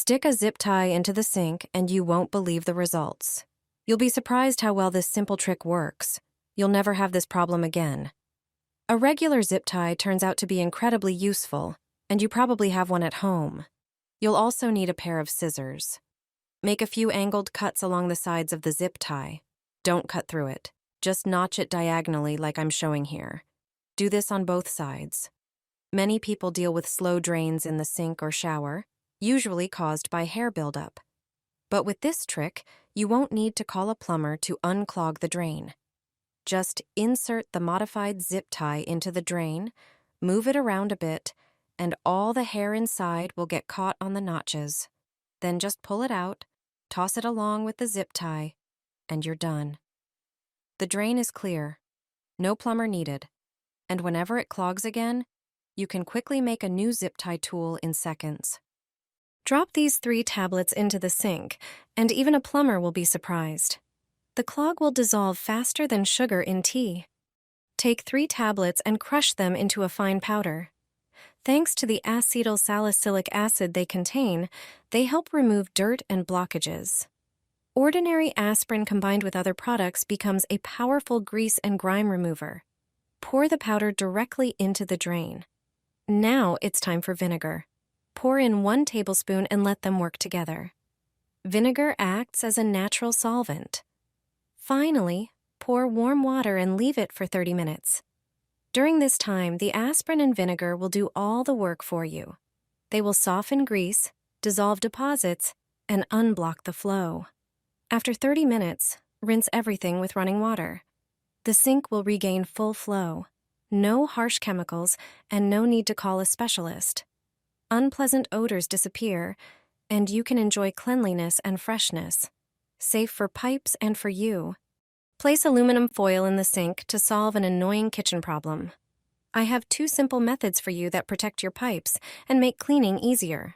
Stick a zip tie into the sink and you won't believe the results. You'll be surprised how well this simple trick works. You'll never have this problem again. A regular zip tie turns out to be incredibly useful, and you probably have one at home. You'll also need a pair of scissors. Make a few angled cuts along the sides of the zip tie. Don't cut through it. Just notch it diagonally like I'm showing here. Do this on both sides. Many people deal with slow drains in the sink or shower, usually caused by hair buildup. But with this trick, you won't need to call a plumber to unclog the drain. Just insert the modified zip tie into the drain, move it around a bit, and all the hair inside will get caught on the notches. Then just pull it out, toss it along with the zip tie, and you're done. The drain is clear. No plumber needed. And whenever it clogs again, you can quickly make a new zip tie tool in seconds. Drop these 3 tablets into the sink, and even a plumber will be surprised. The clog will dissolve faster than sugar in tea. Take 3 tablets and crush them into a fine powder. Thanks to the acetylsalicylic acid they contain, they help remove dirt and blockages. Ordinary aspirin combined with other products becomes a powerful grease and grime remover. Pour the powder directly into the drain. Now it's time for vinegar. Pour in 1 tablespoon and let them work together. Vinegar acts as a natural solvent. Finally, pour warm water and leave it for 30 minutes. During this time, the aspirin and vinegar will do all the work for you. They will soften grease, dissolve deposits, and unblock the flow. After 30 minutes, rinse everything with running water. The sink will regain full flow. No harsh chemicals, and no need to call a specialist. Unpleasant odors disappear, and you can enjoy cleanliness and freshness. Safe for pipes and for you. Place aluminum foil in the sink to solve an annoying kitchen problem. I have 2 simple methods for you that protect your pipes and make cleaning easier.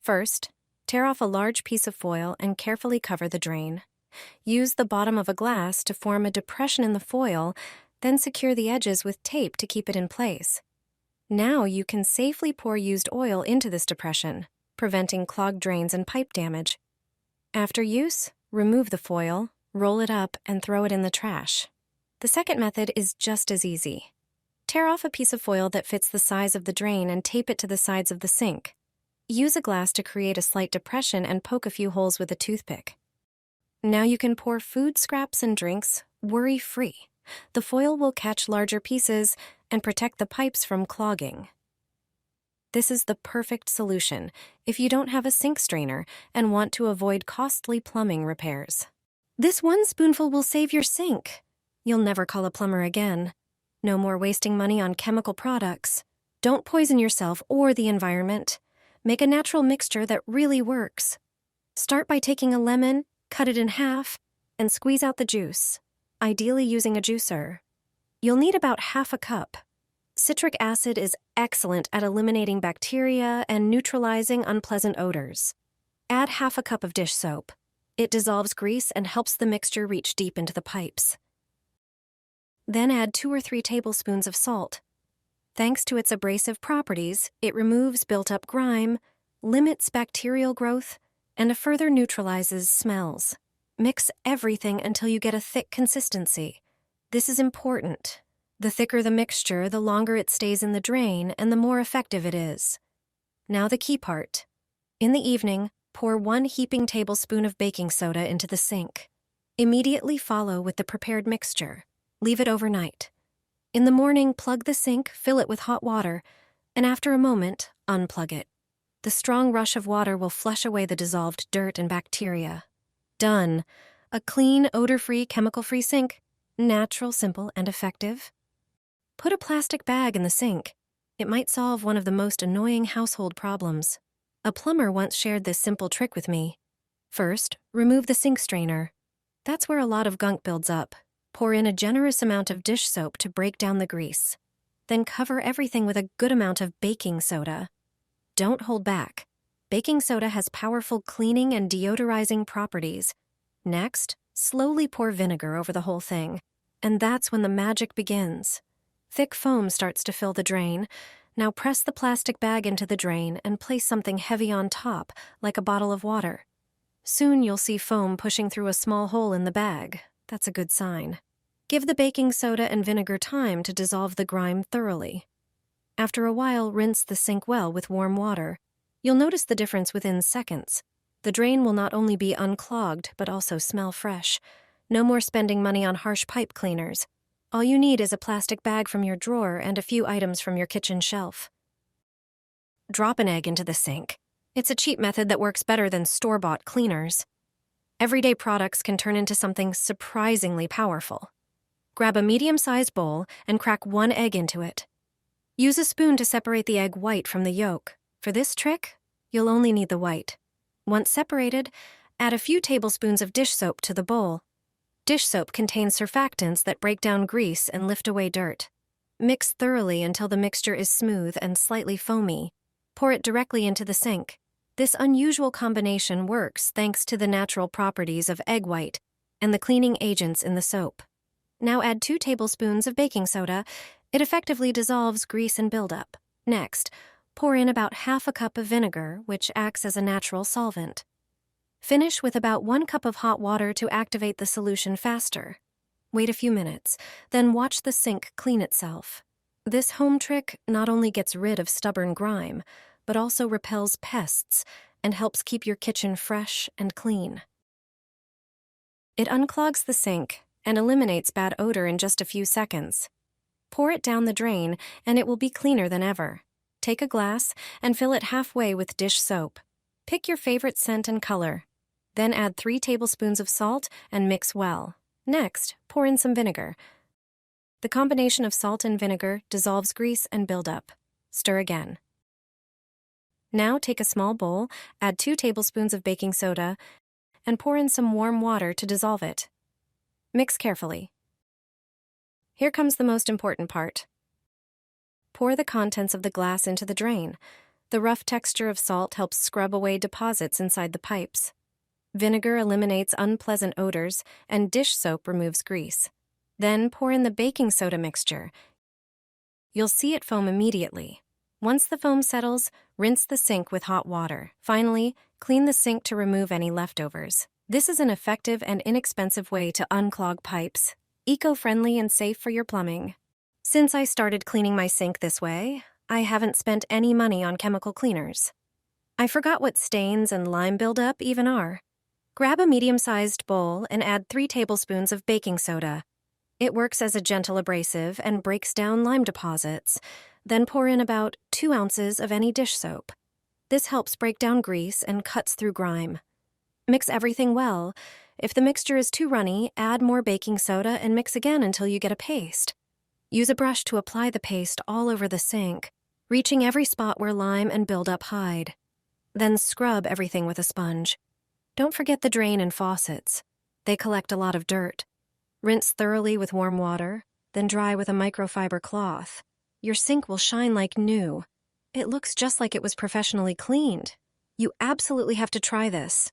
First, tear off a large piece of foil and carefully cover the drain. Use the bottom of a glass to form a depression in the foil, then secure the edges with tape to keep it in place. Now you can safely pour used oil into this depression, preventing clogged drains and pipe damage. After use, remove the foil, roll it up, and throw it in the trash. The second method is just as easy. Tear off a piece of foil that fits the size of the drain and tape it to the sides of the sink. Use a glass to create a slight depression and poke a few holes with a toothpick. Now you can pour food scraps and drinks worry-free. The foil will catch larger pieces and protect the pipes from clogging. This is the perfect solution if you don't have a sink strainer and want to avoid costly plumbing repairs. This 1 spoonful will save your sink. You'll never call a plumber again. No more wasting money on chemical products. Don't poison yourself or the environment. Make a natural mixture that really works. Start by taking a lemon, cut it in half, and squeeze out the juice, ideally using a juicer. You'll need about half a cup. Citric acid is excellent at eliminating bacteria and neutralizing unpleasant odors. Add half a cup of dish soap. It dissolves grease and helps the mixture reach deep into the pipes. Then add 2 or 3 tablespoons of salt. Thanks to its abrasive properties, it removes built-up grime, limits bacterial growth, and further neutralizes smells. Mix everything until you get a thick consistency. This is important. The thicker the mixture, the longer it stays in the drain, and the more effective it is. Now the key part. In the evening, pour 1 heaping tablespoon of baking soda into the sink. Immediately follow with the prepared mixture. Leave it overnight. In the morning, plug the sink, fill it with hot water, and after a moment, unplug it. The strong rush of water will flush away the dissolved dirt and bacteria. Done. A clean, odor-free, chemical-free sink. Natural, simple, and effective. Put a plastic bag in the sink. It might solve one of the most annoying household problems. A plumber once shared this simple trick with me. First, remove the sink strainer. That's where a lot of gunk builds up. Pour in a generous amount of dish soap to break down the grease. Then cover everything with a good amount of baking soda. Don't hold back. Baking soda has powerful cleaning and deodorizing properties. Next, slowly pour vinegar over the whole thing. And that's when the magic begins. Thick foam starts to fill the drain. Now press the plastic bag into the drain and place something heavy on top, like a bottle of water. Soon you'll see foam pushing through a small hole in the bag. That's a good sign. Give the baking soda and vinegar time to dissolve the grime thoroughly. After a while, rinse the sink well with warm water. You'll notice the difference within seconds. The drain will not only be unclogged, but also smell fresh. No more spending money on harsh pipe cleaners. All you need is a plastic bag from your drawer and a few items from your kitchen shelf. Drop an egg into the sink. It's a cheap method that works better than store-bought cleaners. Everyday products can turn into something surprisingly powerful. Grab a medium-sized bowl and crack one egg into it. Use a spoon to separate the egg white from the yolk. For this trick, you'll only need the white. Once separated, add a few tablespoons of dish soap to the bowl. Dish soap contains surfactants that break down grease and lift away dirt. Mix thoroughly until the mixture is smooth and slightly foamy. Pour it directly into the sink. This unusual combination works thanks to the natural properties of egg white and the cleaning agents in the soap. Now add 2 tablespoons of baking soda. It effectively dissolves grease and buildup. Next, pour in about half a cup of vinegar, which acts as a natural solvent. Finish with about 1 cup of hot water to activate the solution faster. Wait a few minutes, then watch the sink clean itself. This home trick not only gets rid of stubborn grime, but also repels pests and helps keep your kitchen fresh and clean. It unclogs the sink and eliminates bad odor in just a few seconds. Pour it down the drain, and it will be cleaner than ever. Take a glass and fill it halfway with dish soap. Pick your favorite scent and color. Then add 3 tablespoons of salt and mix well. Next, pour in some vinegar. The combination of salt and vinegar dissolves grease and buildup. Stir again. Now take a small bowl, add 2 tablespoons of baking soda, and pour in some warm water to dissolve it. Mix carefully. Here comes the most important part. Pour the contents of the glass into the drain. The rough texture of salt helps scrub away deposits inside the pipes. Vinegar eliminates unpleasant odors, and dish soap removes grease. Then pour in the baking soda mixture. You'll see it foam immediately. Once the foam settles, rinse the sink with hot water. Finally, clean the sink to remove any leftovers. This is an effective and inexpensive way to unclog pipes. Eco-friendly and safe for your plumbing. Since I started cleaning my sink this way, I haven't spent any money on chemical cleaners. I forgot what stains and lime buildup even are. Grab a medium-sized bowl and add 3 tablespoons of baking soda. It works as a gentle abrasive and breaks down lime deposits. Then pour in about 2 ounces of any dish soap. This helps break down grease and cuts through grime. Mix everything well. If the mixture is too runny, add more baking soda and mix again until you get a paste. Use a brush to apply the paste all over the sink, reaching every spot where lime and buildup hide. Then scrub everything with a sponge. Don't forget the drain and faucets. They collect a lot of dirt. Rinse thoroughly with warm water, then dry with a microfiber cloth. Your sink will shine like new. It looks just like it was professionally cleaned. You absolutely have to try this.